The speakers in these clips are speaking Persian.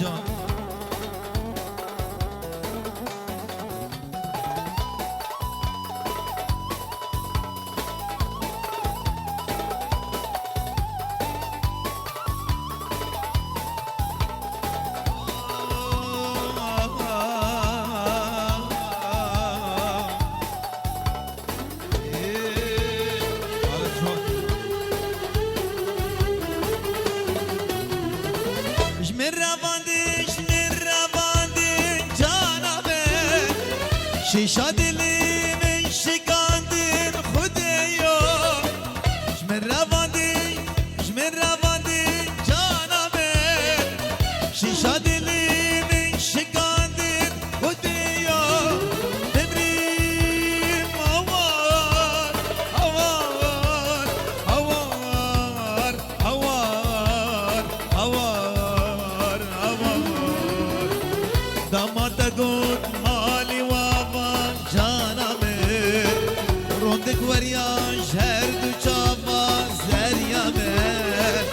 جان شیشا دلی من شکاندین خودیو جمن رواندین جانا من شیشا دلی من شکاندین خودیو ببریم هوار هوار هوار هوار هوار هوار دامادا گود مالی وریا شهر دو چاوا زریا من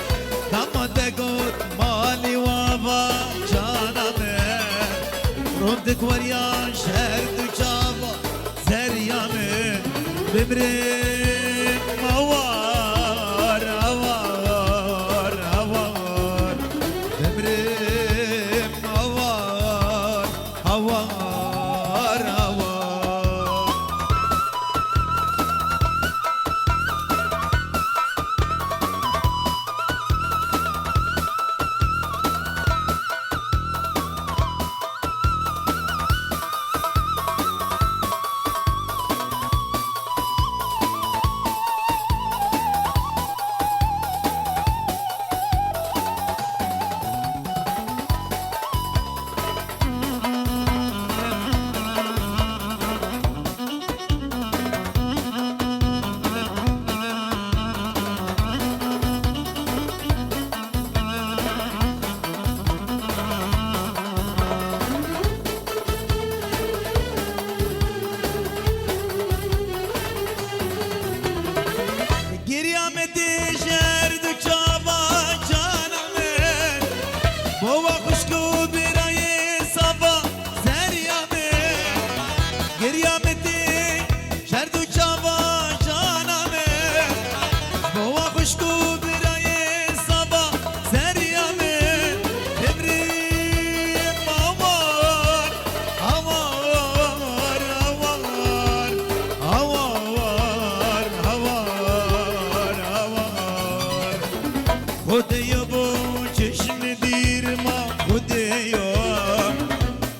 داماده گود مالی وابا جانا من روندک وریا شهر دو چاوا زریا من ببریم هوار هوار هوار ببریم هوار هوار هوار خودیو بو چشم دیر ما خودیو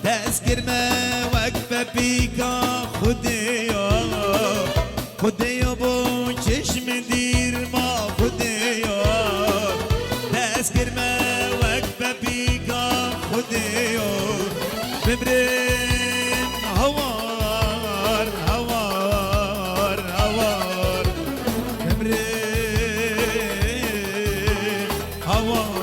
دست گرمه وقفه پیکا خودیو خودیو بو چشم دیر ما خودیو دست گرمه وقفه پیکا خودیو ببریم هوار هوار هوار ببریم هوار